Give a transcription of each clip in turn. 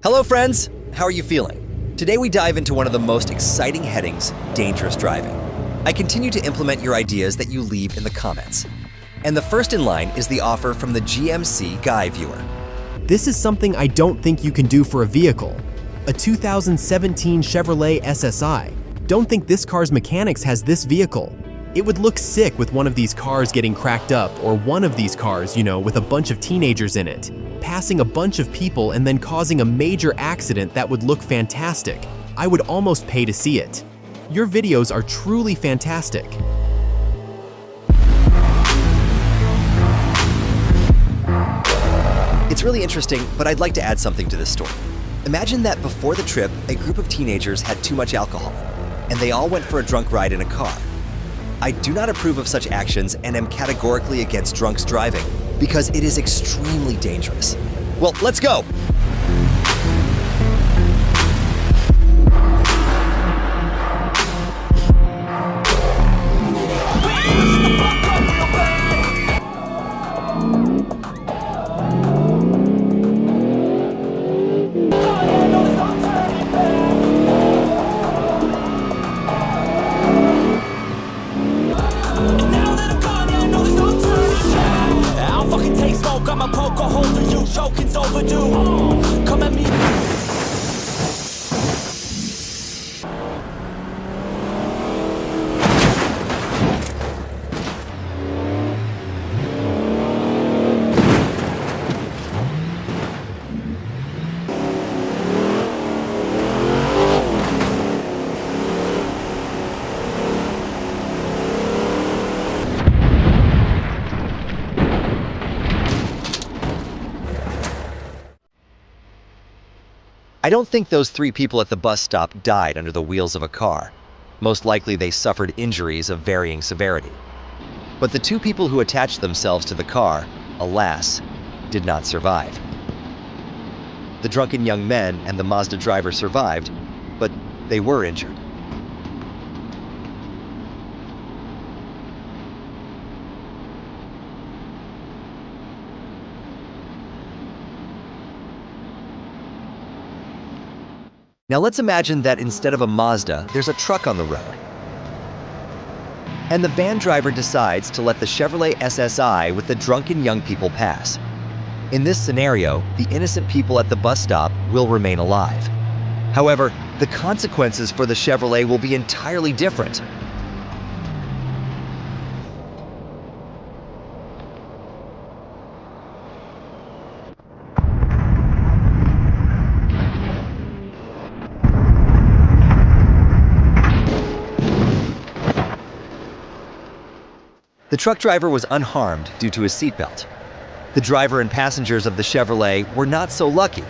Hello friends, how are you feeling? Today we dive into one of the most exciting headings, dangerous driving. I continue to implement your ideas that you leave in the comments. And the first in line is the offer from the GMC Guy Viewer. This is something I don't think you can do for a vehicle. A 2017 Chevrolet SSI. Don't think this car's mechanics has this vehicle. It would look sick with one of these cars getting cracked up, or one of these cars, with a bunch of teenagers in it, passing a bunch of people and then causing a major accident that would look fantastic. I would almost pay to see it. Your videos are truly fantastic. It's really interesting, but I'd like to add something to this story. Imagine that before the trip, a group of teenagers had too much alcohol, and they all went for a drunk ride in a car. I do not approve of such actions and am categorically against drunks driving because it is extremely dangerous. Well, let's go! I'ma poke a hole through you, joking's overdue. Come at me. I don't think those 3 people at the bus stop died under the wheels of a car. Most likely they suffered injuries of varying severity. But the 2 people who attached themselves to the car, alas, did not survive. The drunken young men and the Mazda driver survived, but they were injured. Now let's imagine that instead of a Mazda, there's a truck on the road. And the van driver decides to let the Chevrolet SSI with the drunken young people pass. In this scenario, the innocent people at the bus stop will remain alive. However, the consequences for the Chevrolet will be entirely different. The truck driver was unharmed due to his seatbelt. The driver and passengers of the Chevrolet were not so lucky.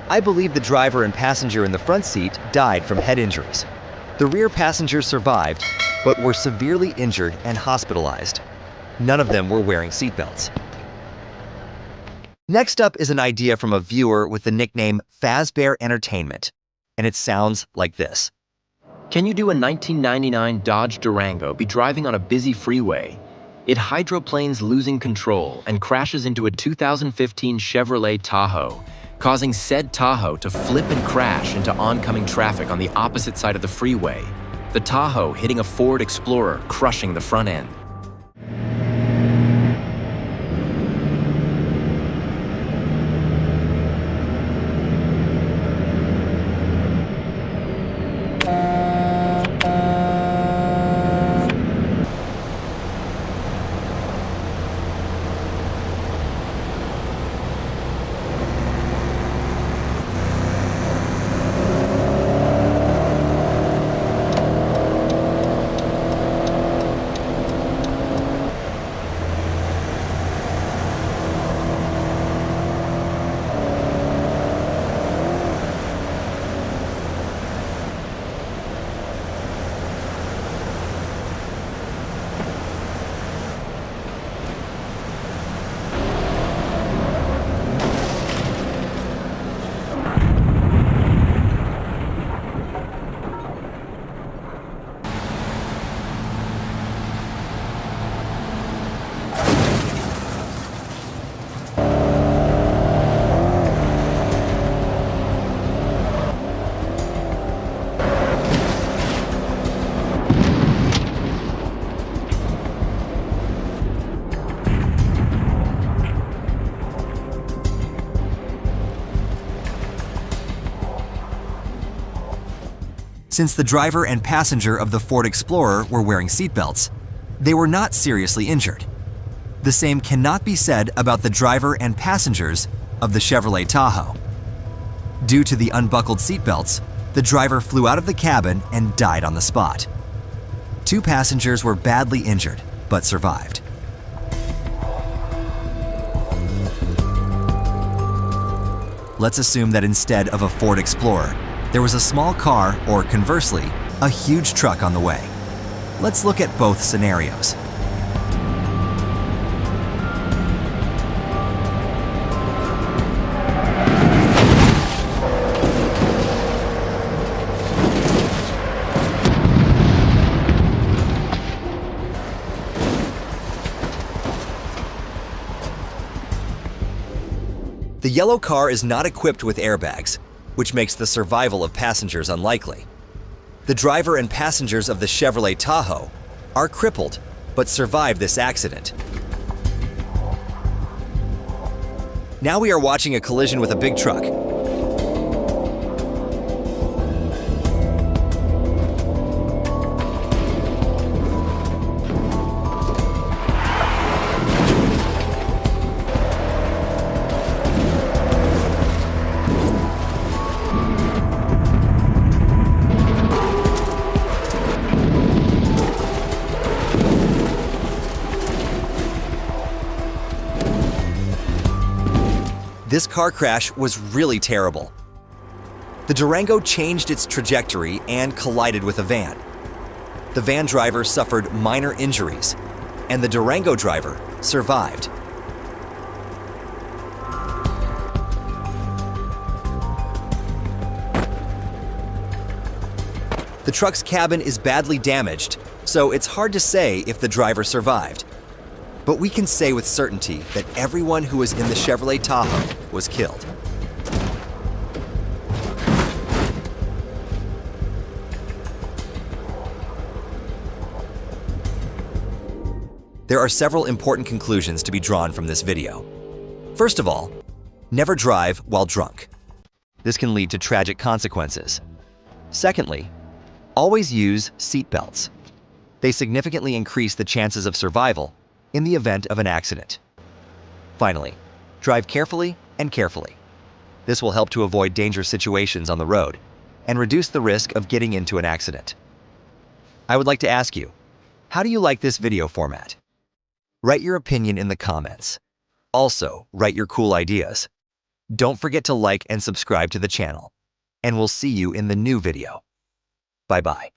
I believe the driver and passenger in the front seat died from head injuries. The rear passengers survived, but were severely injured and hospitalized. None of them were wearing seatbelts. Next up is an idea from a viewer with the nickname Fazbear Entertainment, and it sounds like this. Can you do a 1999 Dodge Durango be driving on a busy freeway? It hydroplanes losing control and crashes into a 2015 Chevrolet Tahoe, causing said Tahoe to flip and crash into oncoming traffic on the opposite side of the freeway, the Tahoe hitting a Ford Explorer, crushing the front end. Since the driver and passenger of the Ford Explorer were wearing seatbelts, they were not seriously injured. The same cannot be said about the driver and passengers of the Chevrolet Tahoe. Due to the unbuckled seatbelts, the driver flew out of the cabin and died on the spot. 2 passengers were badly injured, but survived. Let's assume that instead of a Ford Explorer, there was a small car, or conversely, a huge truck on the way. Let's look at both scenarios. The yellow car is not equipped with airbags, which makes the survival of passengers unlikely. The driver and passengers of the Chevrolet Tahoe are crippled but survived this accident. Now we are watching a collision with a big truck. This car crash was really terrible. The Durango changed its trajectory and collided with a van. The van driver suffered minor injuries, and the Durango driver survived. The truck's cabin is badly damaged, so it's hard to say if the driver survived. But we can say with certainty that everyone who was in the Chevrolet Tahoe was killed. There are several important conclusions to be drawn from this video. First of all, never drive while drunk. This can lead to tragic consequences. Secondly, always use seat belts. They significantly increase the chances of survival in the event of an accident. Finally, drive carefully and carefully. This will help to avoid dangerous situations on the road and reduce the risk of getting into an accident. I would like to ask you, how do you like this video format? Write your opinion in the comments. Also, write your cool ideas. Don't forget to like and subscribe to the channel, and we'll see you in the new video. Bye-bye.